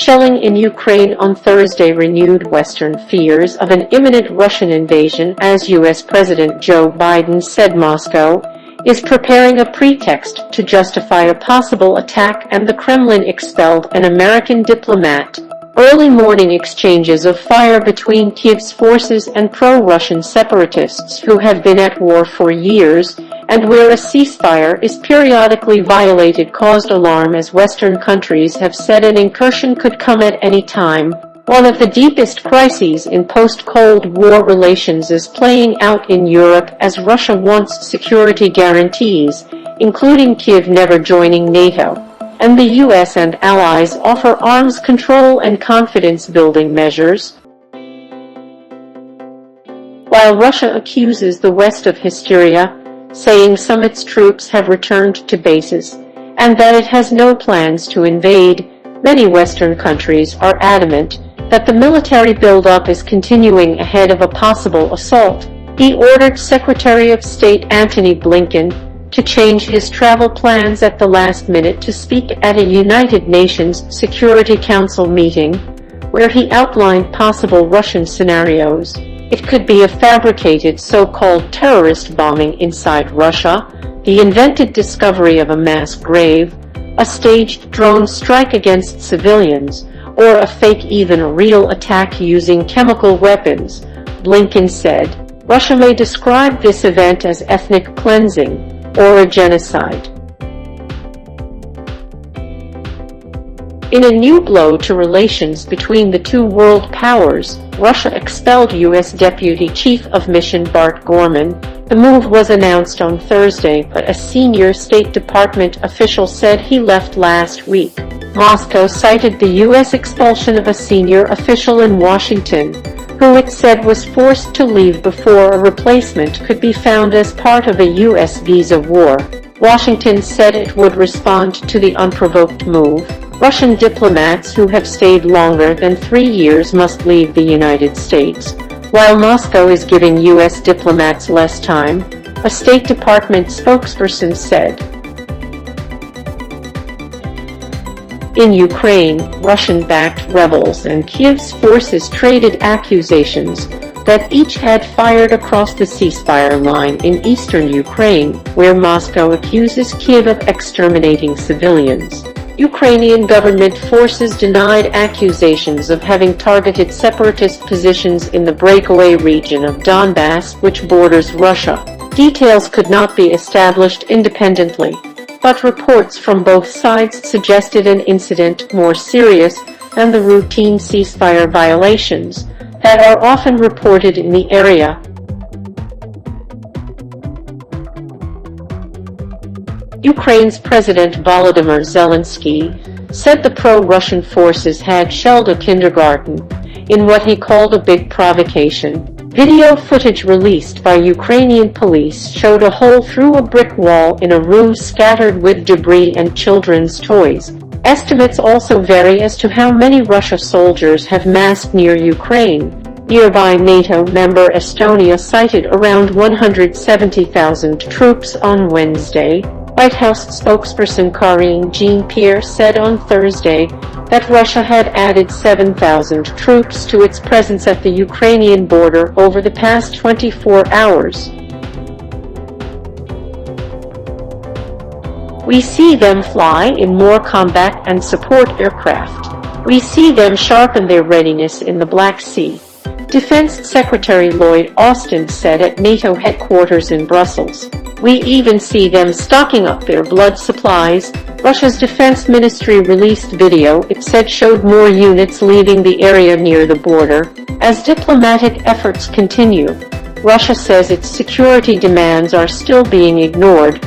Shelling in Ukraine on Thursday renewed Western fears of an imminent Russian invasion as U.S. President Joe Biden said Moscow is preparing a pretext to justify a possible attack, and the Kremlin expelled an American diplomat. Early morning exchanges of fire between Kiev's forces and pro-Russian separatists who have been at war for years, and where a ceasefire is periodically violated, caused alarm as Western countries have said an incursion could come at any time. One of the deepest crises in post-Cold War relations is playing out in Europe as Russia wants security guarantees, including Kiev never joining NATO, and the U.S. and allies offer arms control and confidence-building measures. While Russia accuses the West of hysteria, saying some of its troops have returned to bases, and that it has no plans to invade, many Western countries are adamant that the military buildup is continuing ahead of a possible assault. He ordered Secretary of State Antony Blinken to change his travel plans at the last minute to speak at a United Nations Security Council meeting, where he outlined possible Russian scenarios. It could be a fabricated so-called terrorist bombing inside Russia, the invented discovery of a mass grave, a staged drone strike against civilians, or a fake, even a real attack using chemical weapons, Blinken said. Russia may describe this event as ethnic cleansing or a genocide. In a new blow to relations between the two world powers, Russia expelled U.S. Deputy Chief of Mission Bart Gorman. The move was announced on Thursday, but a senior State Department official said he left last week. Moscow cited the U.S. expulsion of a senior official in Washington, who it said was forced to leave before a replacement could be found as part of a U.S. visa war. Washington said it would respond to the unprovoked move. Russian diplomats who have stayed longer than 3 years must leave the United States, while Moscow is giving U.S. diplomats less time, a State Department spokesperson said. In Ukraine, Russian-backed rebels and Kiev's forces traded accusations that each had fired across the ceasefire line in eastern Ukraine, where Moscow accuses Kiev of exterminating civilians. Ukrainian government forces denied accusations of having targeted separatist positions in the breakaway region of Donbass, which borders Russia. Details could not be established independently, but reports from both sides suggested an incident more serious than the routine ceasefire violations that are often reported in the area. Ukraine's President Volodymyr Zelensky said the pro-Russian forces had shelled a kindergarten in what he called a big provocation. Video footage released by Ukrainian police showed a hole through a brick wall in a room scattered with debris and children's toys. Estimates also vary as to how many Russian soldiers have massed near Ukraine. Nearby NATO member Estonia cited around 170,000 troops on Wednesday. White House spokesperson Karine Jean-Pierre said on Thursday that Russia had added 7,000 troops to its presence at the Ukrainian border over the past 24 hours. We see them fly in more combat and support aircraft. We see them sharpen their readiness in the Black Sea, Defense Secretary Lloyd Austin said at NATO headquarters in Brussels. We even see them stocking up their blood supplies. Russia's defense ministry released video it said showed more units leaving the area near the border. As diplomatic efforts continue, Russia says its security demands are still being ignored,